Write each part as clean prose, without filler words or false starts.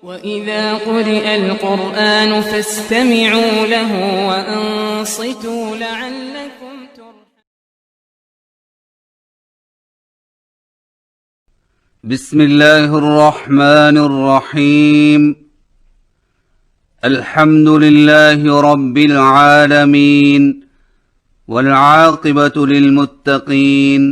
وَإِذَا قُرِئَ الْقُرْآنُ فَاسْتَمِعُوا لَهُ وَأَنصِتُوا لَعَلَّكُمْ تُرْحَمُونَ بسم الله الرحمن الرحيم الحمد لله رب العالمين والعاقبة للمتقين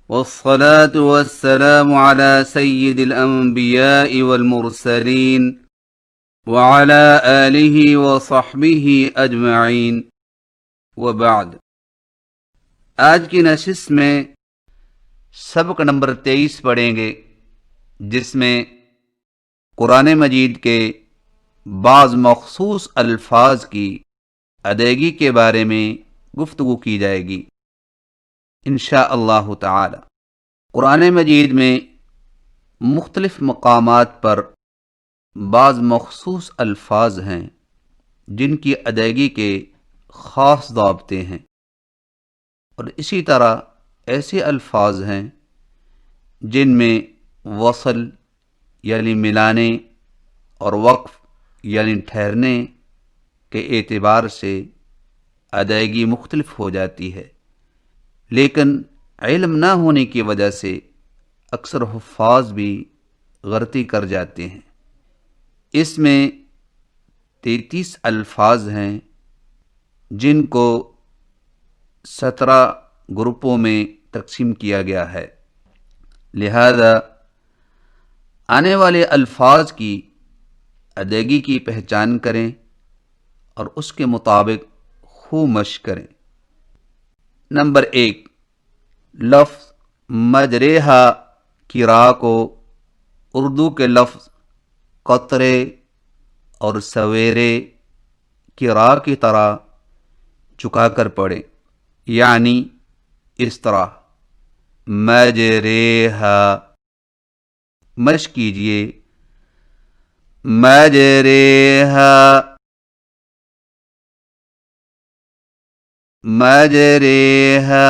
والصلاة والسلام على سيد الأنبياء والمرسلين وعلى آله وصحبه أجمعين وبعد. آج کی نشست میں سبق نمبر 23 پڑھیں گے، جس میں قرآن مجید کے بعض مخصوص الفاظ کی ادائیگی کے بارے میں گفتگو کی جائے گی انشاءاللہ تعالی. قرآن مجید میں مختلف مقامات پر بعض مخصوص الفاظ ہیں جن کی ادائیگی کے خاص ضابطے ہیں، اور اسی طرح ایسے الفاظ ہیں جن میں وصل یعنی ملانے اور وقف یعنی ٹھہرنے کے اعتبار سے ادائیگی مختلف ہو جاتی ہے، لیکن علم نہ ہونے کی وجہ سے اکثر حفاظ بھی غلطی کر جاتے ہیں. اس میں 33 الفاظ ہیں جن کو 17 گروپوں میں تقسیم کیا گیا ہے، لہذا آنے والے الفاظ کی ادائیگی کی پہچان کریں اور اس کے مطابق خوب مشق کریں. نمبر 1، لفظ مجریحا کی راہ کو اردو کے لفظ قطرے اور سویرے کی راہ کی طرح جھکا کر پڑھیں، یعنی اس طرح مجریحا. مشق کیجئے مجریحا مجریحا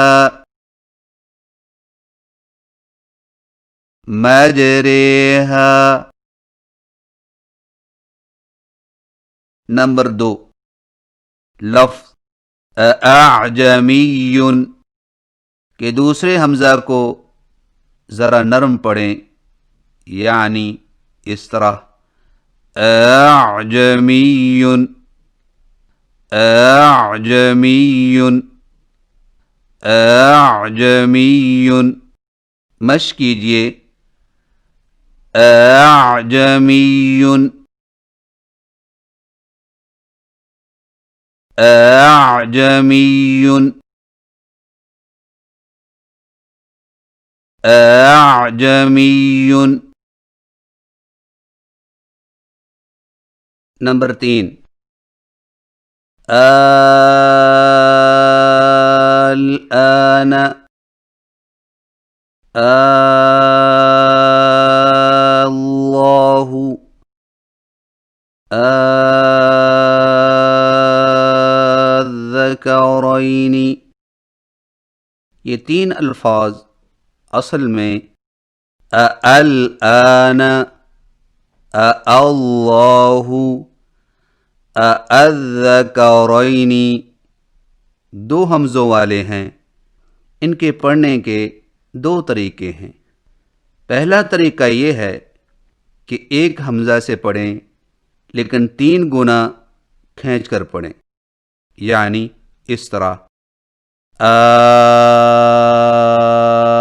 مجریحا. نمبر 2، لفظ اعجمی کے دوسرے حمزہ کو ذرا نرم پڑھیں، یعنی اس طرح اعجمی اعجمی اعجمی. مشق کیجئے اعجمی اعجمی اعجمی. نمبر 3، الآن اللہ الذکرین. یہ 3 الفاظ اصل میں الآن اللہ الذکرین 2 حمزوں والے ہیں. ان کے پڑھنے کے 2 طریقے ہیں. پہلا طریقہ یہ ہے کہ ایک حمزہ سے پڑھیں لیکن 3 گنا کھینچ کر پڑھیں، یعنی اس طرح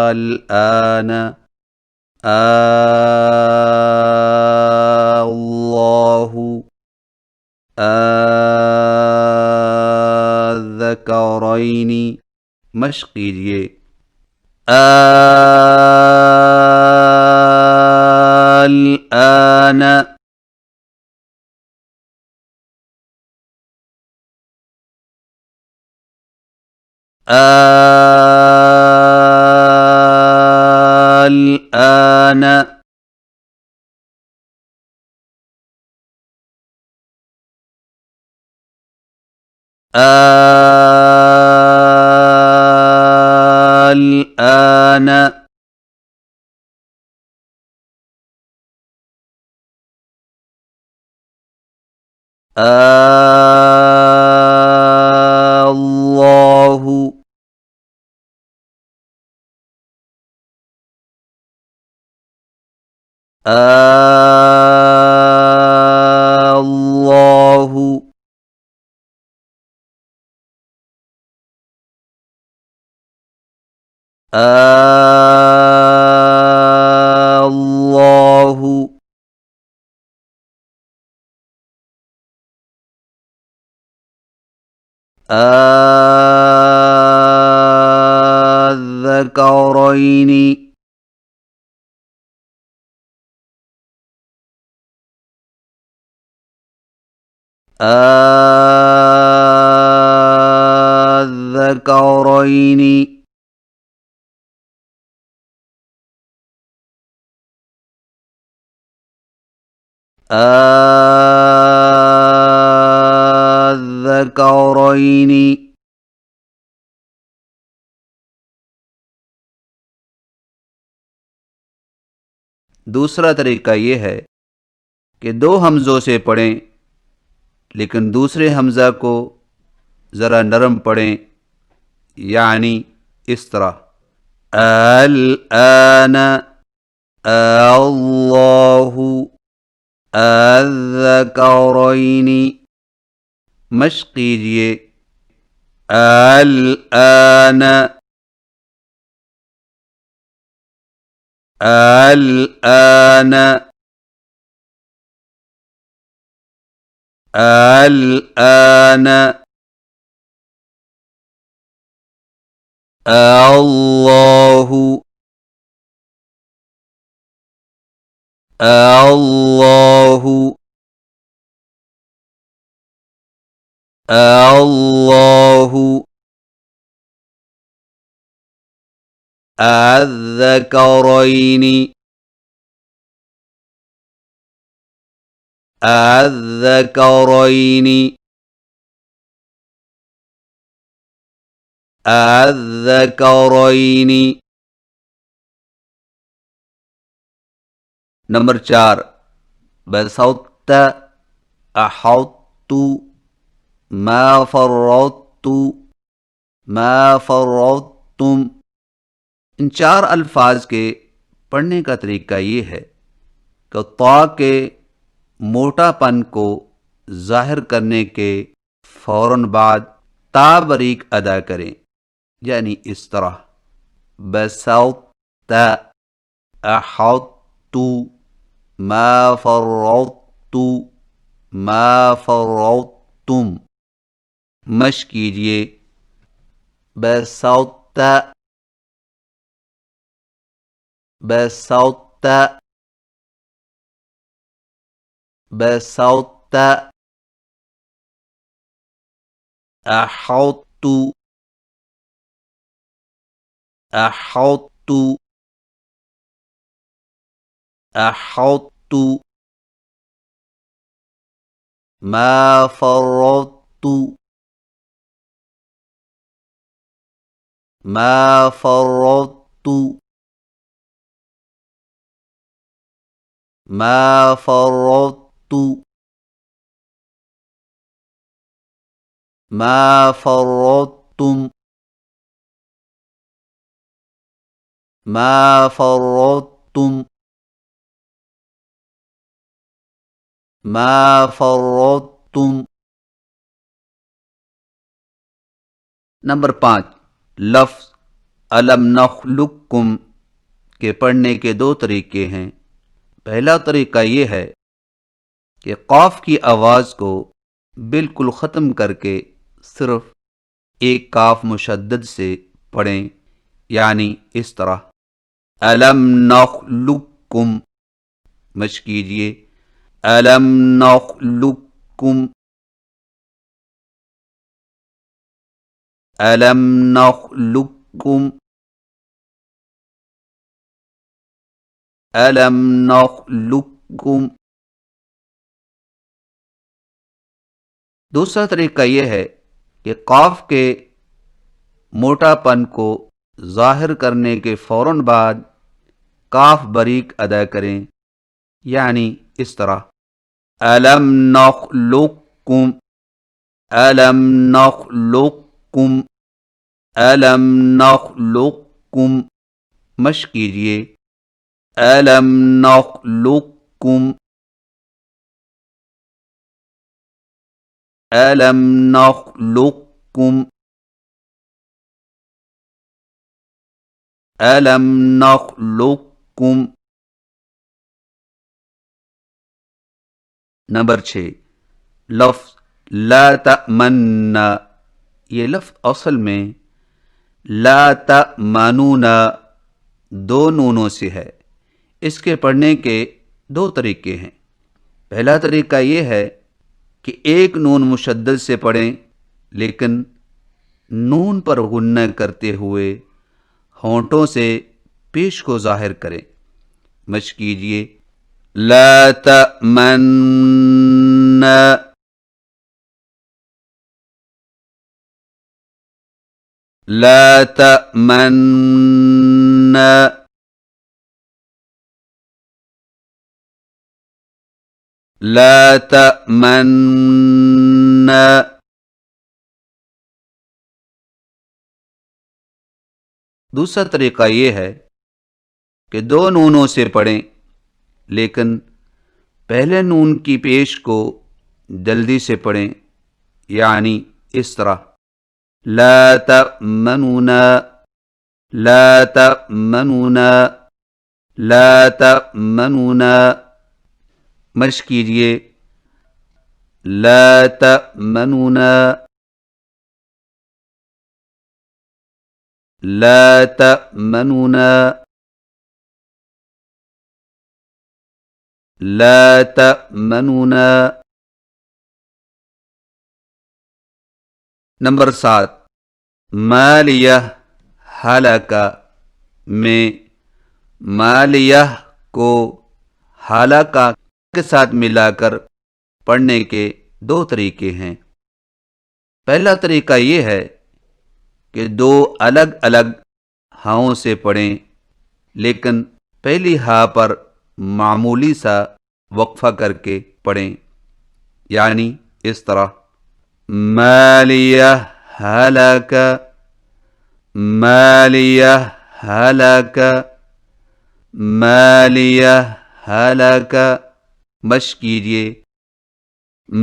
الآن اللہ الذکرین. مشق کیجئے الآن الآن الآن اللہ اللہ اللہ الذکرین الذکرین الذکرین دوسرا طریقہ یہ ہے کہ دو حمزوں سے پڑھیں لیکن دوسرے حمزہ کو ذرا نرم پڑھیں، یعنی اس طرح الآن اللہ الذکرین، مشق کیجئے الآن الآن الآن اللہ اللہ اللہ الذکرین الذکرین الذکرین۔ نمبر 4، بسطت احطت ما فرطت ما فرطتم۔ ان 4 الفاظ کے پڑھنے کا طریقہ یہ ہے کہ طا کے موٹا پن کو ظاہر کرنے کے فوراً بعد تا باریک ادا کریں، یعنی اس طرح بسطت احطت ما فرطت ما فرطتم۔ مشق کیجئے بسطت بسطت بسطت احطت احطت احطت ما فرطت ما فرطت ما فرطت ما فرطتم ما فرطتم ما فرطتم۔ نمبر 5، لفظ الم نخلقکم کے پڑھنے کے 2 طریقے ہیں۔ پہلا طریقہ یہ ہے کہ قاف کی آواز کو بالکل ختم کر کے صرف ایک کاف مشدد سے پڑھیں، یعنی اس طرح الم نخلقکم۔ مشق کیجئے الم نخلقکم الم نخلقکم الم نخلقکم۔ دوسرا طریقہ یہ ہے کہ قاف کے موٹا پن کو ظاہر کرنے کے فوراً بعد کاف باریک ادا کریں، یعنی اس طرح الم نخلق نخلقكم ألم نخلقكم ألم نخلقكم مشق کیجئے ألم نخلقكم ألم نخلقكم ألم نخلقكم نمبر 6 لفظ لا تأمننا، یہ لفظ اصل میں لا تأمنون دو نونوں سے ہے۔ اس کے پڑھنے کے دو طریقے ہیں۔ پہلا طریقہ یہ ہے کہ ایک نون مشدد سے پڑھیں لیکن نون پر غنہ کرتے ہوئے ہونٹوں سے پیش کو ظاہر کریں۔ مشق کیجئے لا تأمن لا تأمن لا تأمن دوسرا طریقہ یہ ہے کہ دو نونوں سے پڑھیں لیکن پہلے نون کی پیش کو جلدی سے پڑھیں، یعنی اس طرح لا تأمنون لا تأمنون لا تأمنون مشق کیجئے لا تأمنون لا تأمنون لا تأمنون نمبر 7 مالیہ حلقہ میں مالیہ کو حلقہ کے ساتھ ملا کر پڑھنے کے دو طریقے ہیں۔ پہلا طریقہ یہ ہے کہ دو الگ الگ ہاؤں سے پڑھیں لیکن پہلی ہا پر معمولی سا وقفہ کر کے پڑھیں، یعنی اس طرح مالیہ حلقہ مالیہ حلقہ مالیہ حلقہ مشق کیجئے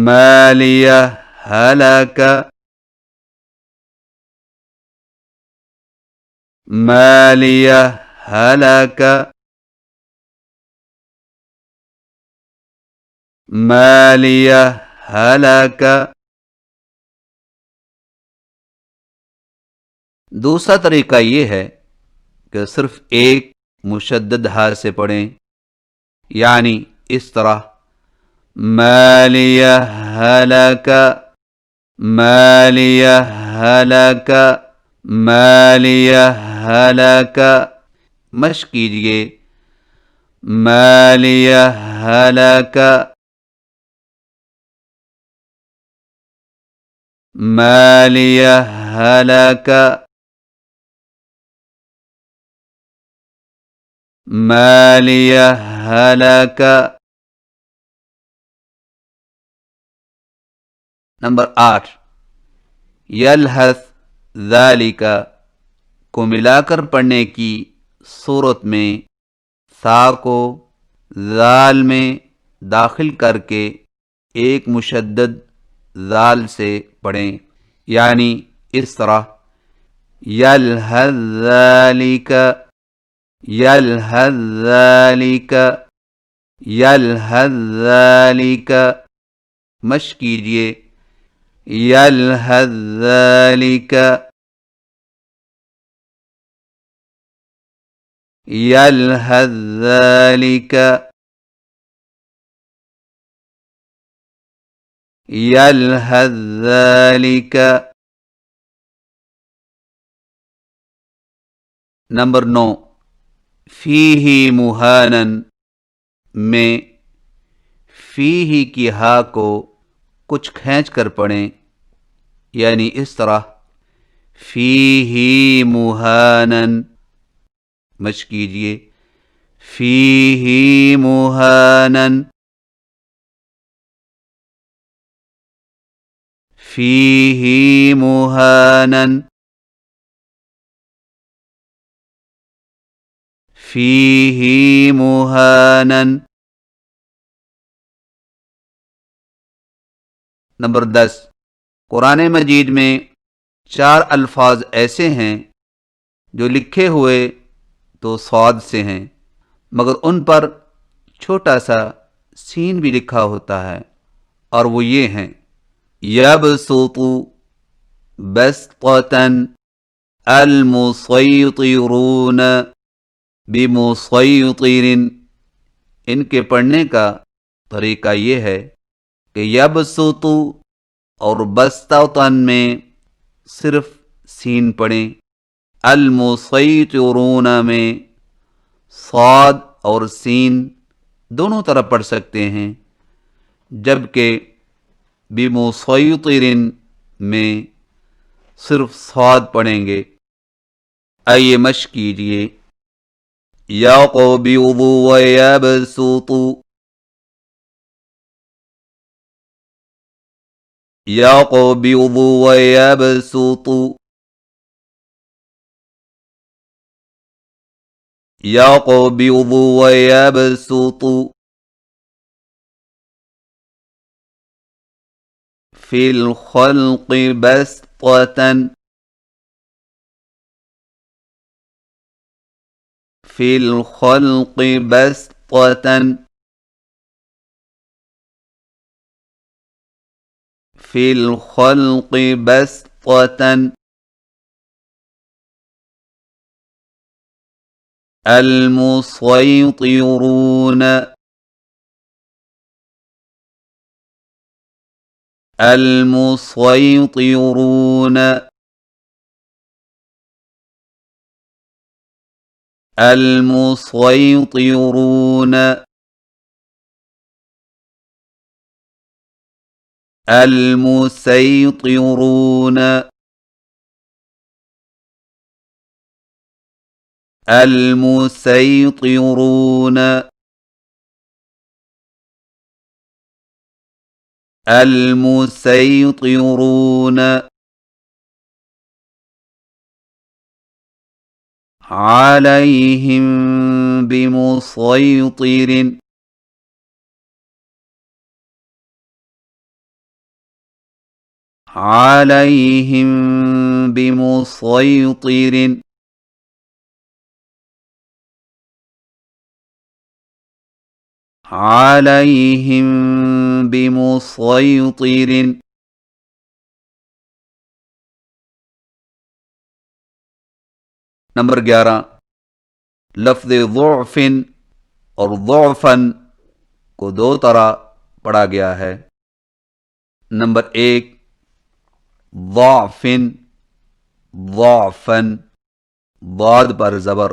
مالیہ حلقہ مالیہ حلقہ مالیہ حلقہ دوسرا طریقہ یہ ہے کہ صرف ایک مشدد ہا سے پڑھیں، یعنی اس طرح مالیہ حلقہ مالیہ حلقہ مالیہ حلقہ مشق کیجئے مالیہ حلقہ مالیہ حلقہ مالیہ حلقہ نمبر 8 یلحظ ذالک کو ملا کر پڑھنے کی صورت میں سا کو ذال میں داخل کر کے ایک مشدد ذال سے پڑھیں، یعنی اس طرح یلحظ ذالک یلحظ ذالک یلحظ ذالک مشق کیجئے یلحظ ذالک یلحظ ذالک یلحظ ذالک نمبر 9 فیہ مہانن میں فیہ کی ہا کو کچھ کھینچ کر پڑھیں، یعنی اس طرح فیہ مہانن مشق کیجئے فیہ مہانن فيه مهانا فيه مهانا. نمبر 10، قرآن مجید میں 4 الفاظ ایسے ہیں جو لکھے ہوئے تو صاد سے ہیں مگر ان پر چھوٹا سا سین بھی لکھا ہوتا ہے، اور وہ یہ ہیں: یبسط بسطة المسیطرون بمسیطر. ان کے پڑھنے کا طریقہ یہ ہے کہ یبسط اور بسطتاً میں صرف سین پڑھیں، المسیطرون میں صاد اور سین دونوں طرف پڑھ سکتے ہیں، جبکہ بمسیطر میں صرف صاد پڑھیں گے. آئیے مشق کیجئے. یقبض ویبسط، یقبض ویبسط، یقبض ویبسط. فی الخلق بسطة، فی الخلق بسطة، فی الخلق بسطة. المسیطرون، المسیطرون، المسیطرون، المسیطرون، المسیطرون، المسیطرون. علیہم بمسیطر، علیہم بمسیطر. علیہم بمسیطر. نمبر 11، لفظ ضعف اور ضعفاً کو 2 طرح پڑھا گیا ہے. نمبر 1، ضعف، ضعفاً، ضاد پر زبر.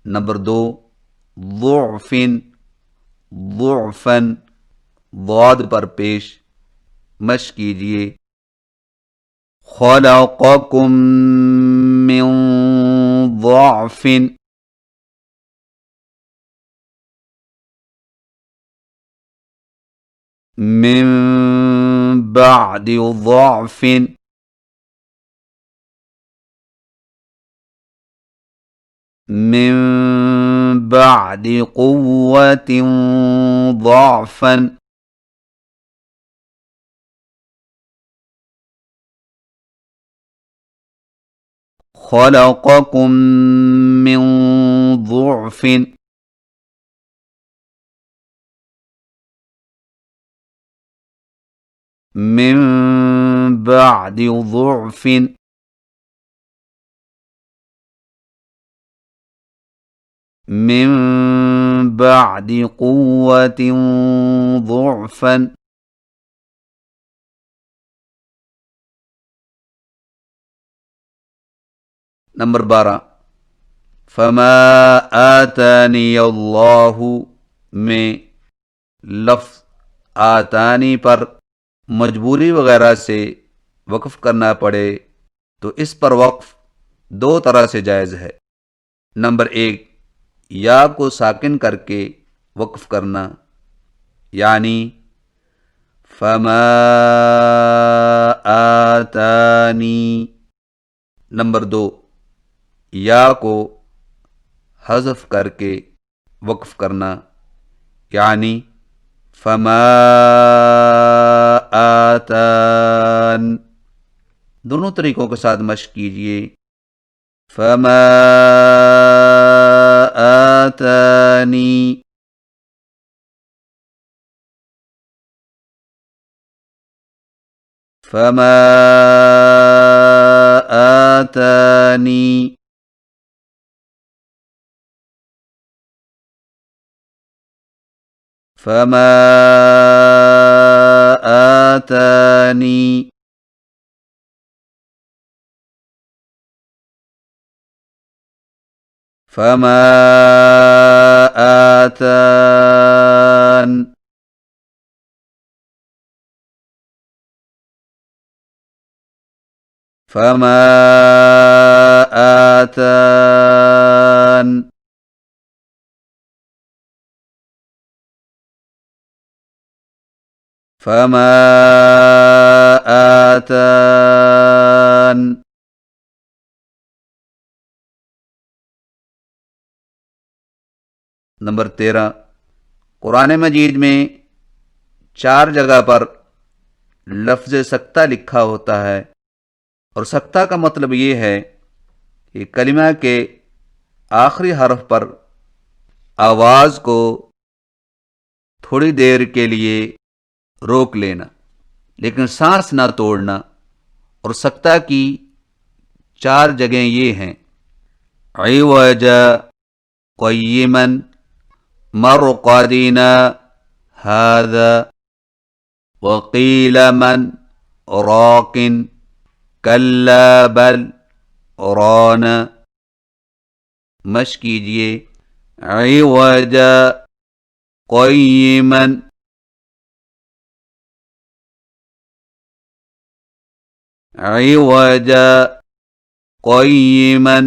نمبر 2، ضعف، ضعفاً، ضاد پر پیش. مشق کیجئے. خلقکم من ضعف، من بعد ضعف، من بعد قوة ضعفا. خلقكم من ضعف، من بعد ضعف، من بعد قوة ضعفا. نمبر 12، فما آتانی اللہ میں لفظ آتانی پر مجبوری وغیرہ سے وقف کرنا پڑے تو اس پر وقف 2 طرح سے جائز ہے. نمبر 1، یا کو ساکن کر کے وقف کرنا، یعنی فما آتانی. نمبر 2، یا کو حذف کر کے وقف کرنا، یعنی فما آتان. دونوں طریقوں کے ساتھ مشق کیجئے. فما آتانی، فما آتانی، فما آتانی، فما آتان، فما آتان. فما آتان. نمبر 13، قرآن مجید میں 4 جگہ پر لفظ سکتہ لکھا ہوتا ہے، اور سکتہ کا مطلب یہ ہے کہ کلمہ کے آخری حرف پر آواز کو تھوڑی دیر کے لیے روک لینا، لیکن سانس نہ توڑنا. اور سکتہ کی 4 جگہیں یہ ہیں: عوجا، قیما، مرقدنا، هذا، وقیل من، راق، کلا بل، ران. مشق کیجئے. عوجا، قیما، عوجا، قیما،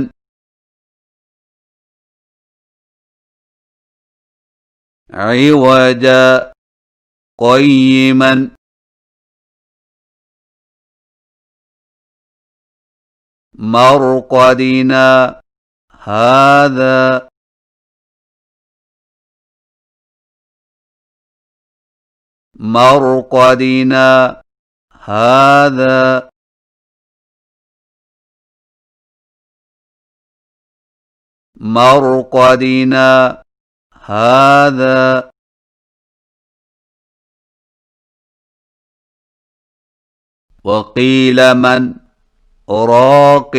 عوجا، قیما. مرقدنا، هذا، مرقدنا، هذا، مرقدنا، هذا. وقیل من، راق،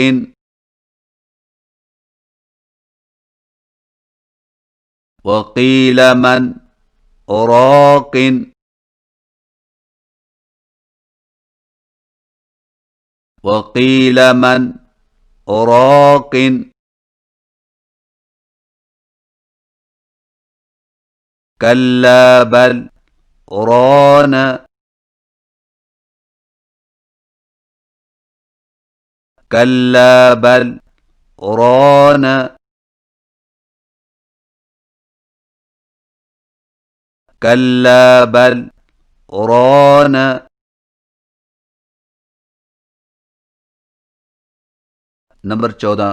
وقیل من، راق، وقیل من، راق. کلا بل، ران، کلا بل، ران. کلا بل، ران. نمبر 14،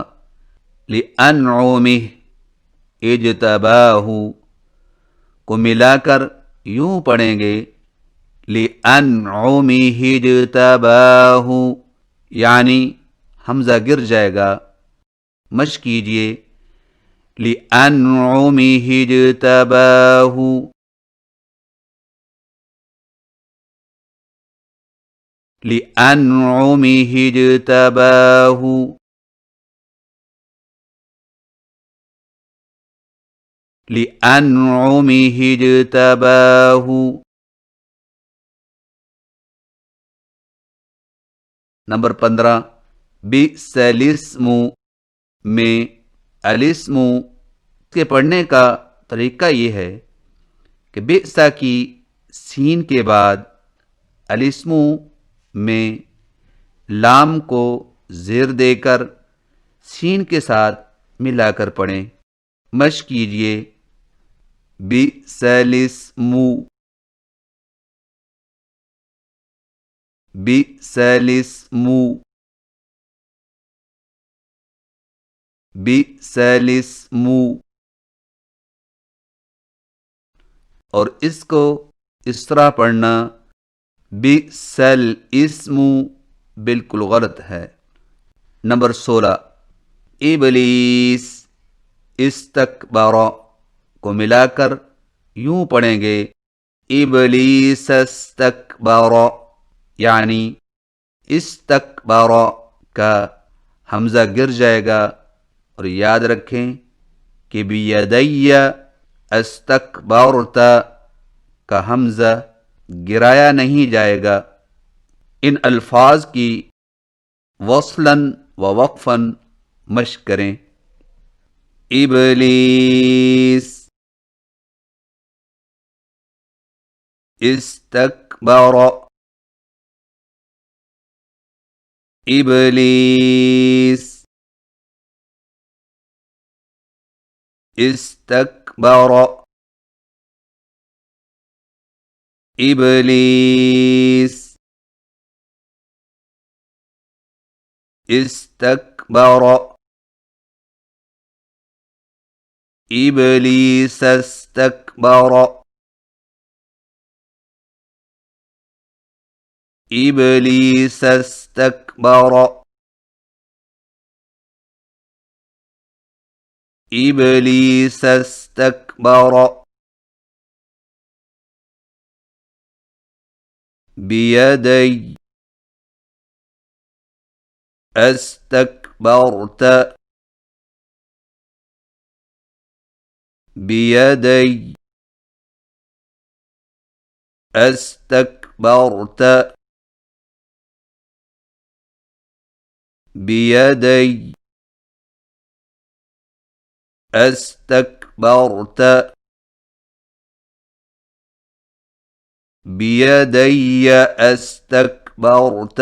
لِأَنْعُمِهِ اجتباہ کو ملا کر یوں پڑھیں گے: لِأَنْعُمِهِ اجتباہ، یعنی حمزہ گر جائے گا. مشق کیجئے. لِأَنْعُمِهِ اجتباہ، لِأَنْعُمِهِ اجتباہ. لِأَنْعُمِهِ اجتباہ. نمبر 15، بِئْسَ الِاسْمُ میں الاسم کے پڑھنے کا طریقہ یہ ہے کہ بئس کی سین کے بعد الاسم میں لام کو زیر دے کر سین کے ساتھ ملا کر پڑھیں. مشق کیجئے. بئس الاسم. بئس الاسم بئس الاسم، اور اس کو اس طرح پڑھنا بئس الاسم بالکل غلط ہے۔ نمبر 16، ابلیس استکبر کو ملا کر یوں پڑھیں گے ابلیس استکبر، یعنی استکبر کا حمزہ گر جائے گا، اور یاد رکھیں کہ بیدی استکبرت کا حمزہ گرایا نہیں جائے گا۔ ان الفاظ کی وصلاً و وقفاً مشق کریں۔ ابلیس استکبر، ابلیس استکبر، ابلیس استکبر، ابلیس استکبر، ابلیس استکبر، ابلیس استکبر۔ بیدی استکبرت، بیدی استکبرت، بیدی استکبرت، بیدی استکبرت،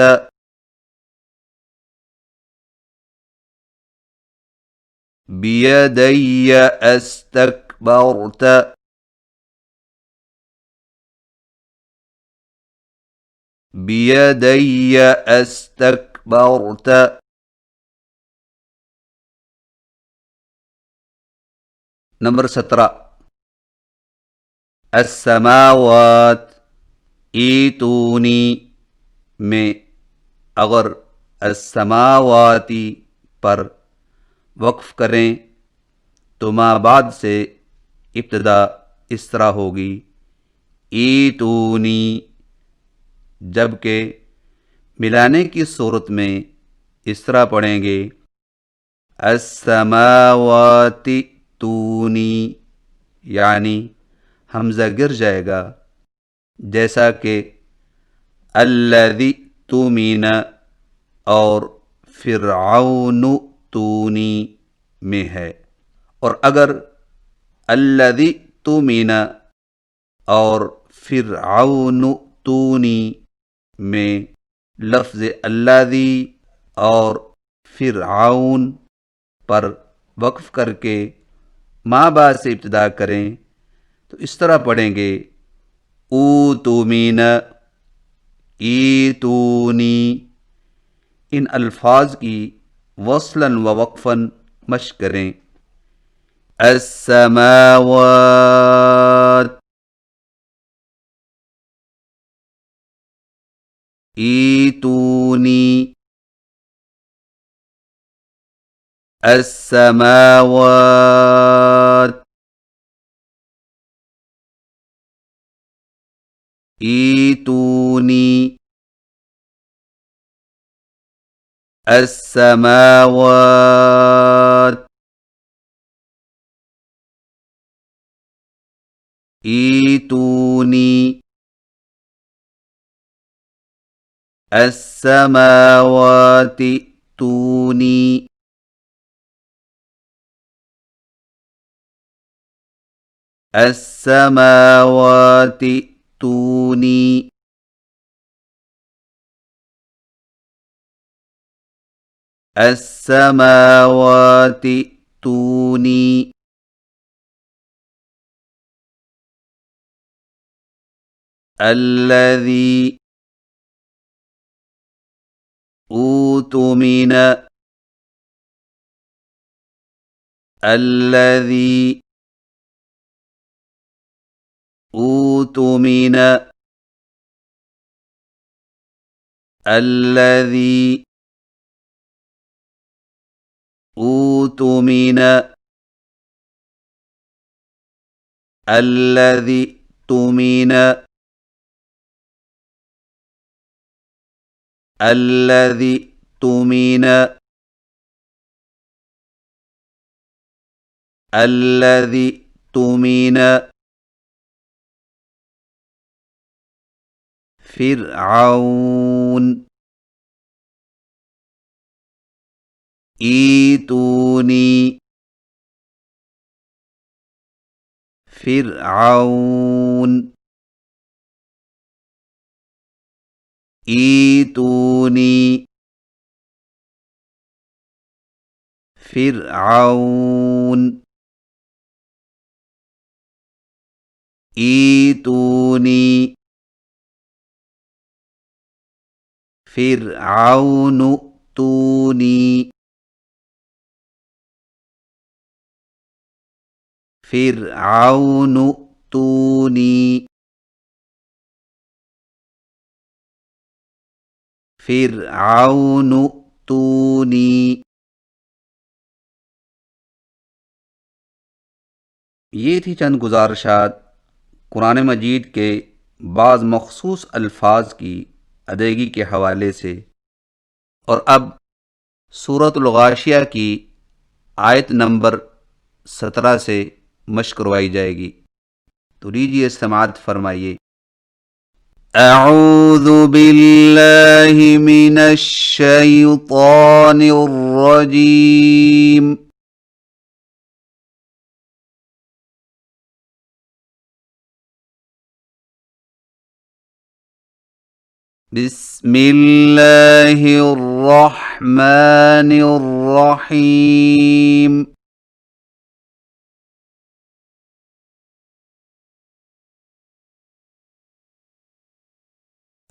بیدی استکبرت۔ بیدی استکبرت۔ نمبر 17، السماوات ایتونی میں اگر السماواتی پر وقف کریں تو ما بعد سے ابتدا اس طرح ہوگی ایتونی، جبکہ ملانے کی صورت میں اس طرح پڑھیں گے السماوات تونی، یعنی حمزہ گر جائے گا، جیسا کہ الذی تؤمن اور فرعون تونی میں ہے۔ اور اگر الذی تؤمن اور فرعون تونی میں لفظ الذی اور فرعون پر وقف کر کے ما بعد سے ابتدا کریں تو اس طرح پڑھیں گے اوتمین، ایتونی۔ ان الفاظ کی وصلاً و وقفاً مشق کریں۔ السماوات ایتونی، السماوات ایتونی، السماوات ایتونی، السماوات تونی، السماوات تونی، السماوات تونی۔ الذی أوتمن الذي أوتمن الذي أوتمن الذي تمن الذي تمن الذي تمن فرعون ایتونی فرعون ایتونی فرعون ایتونی فرعون ائتونی فرعون ائتونی فرعون ائتونی. یہ تھی چند گزارشات قرآن مجید کے بعض مخصوص الفاظ کی ادائیگی کے حوالے سے، اور اب سورۃ الغاشیہ کی آیت نمبر 17 سے مشق کروائی جائے گی، تو لیجیے سماعت فرمائیے. اعوذ باللہ من الشیطان الرجیم. بسم اللہ الرحمن الرحیم.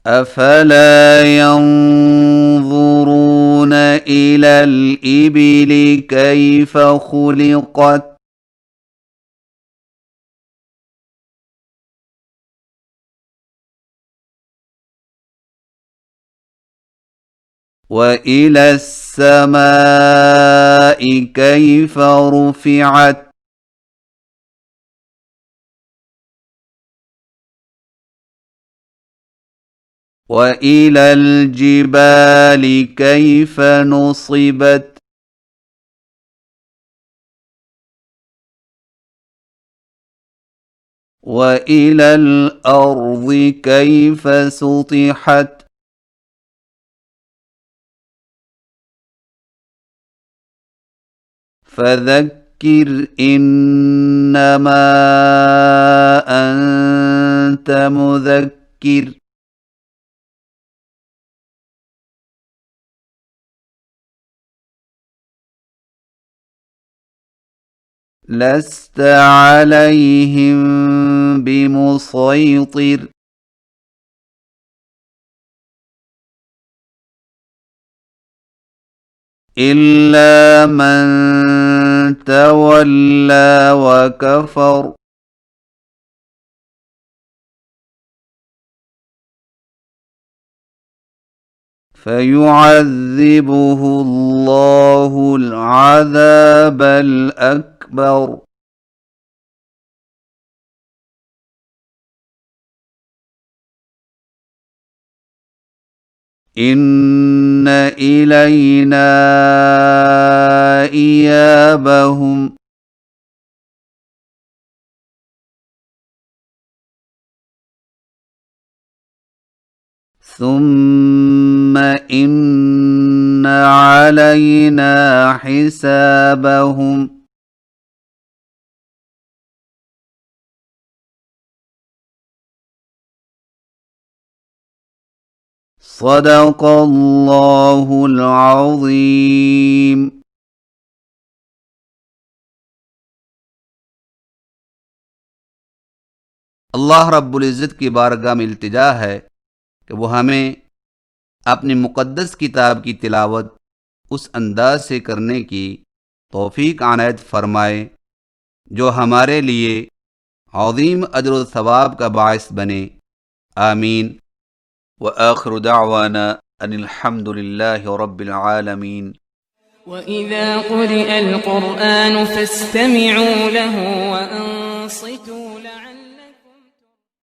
افلا ينظرون الى الابل كيف خلقت وإلى السماء كيف رفعت وإلى الجبال كيف نصبت وإلى الأرض كيف سطحت فذكر إنما أنت مذكر لست عليهم بمسيطر إلا من تولى وكفر فيعذبه الله العذاب الأكبر إن إلينا إيابهم ثم إن علينا حسابهم صدق اللہ العظیم. اللہ رب العزت کی بارگاہ میں التجا ہے کہ وہ ہمیں اپنی مقدس کتاب کی تلاوت اس انداز سے کرنے کی توفیق عنایت فرمائے جو ہمارے لیے عظیم اجر و ثواب کا باعث بنے، آمین۔ وآخر دعوانا ان الحمد للہ رب العالمین۔ وَإِذَا قُرِئَ الْقُرْآنُ فَاسْتَمِعُوا لَهُ وَأَنصِتُوا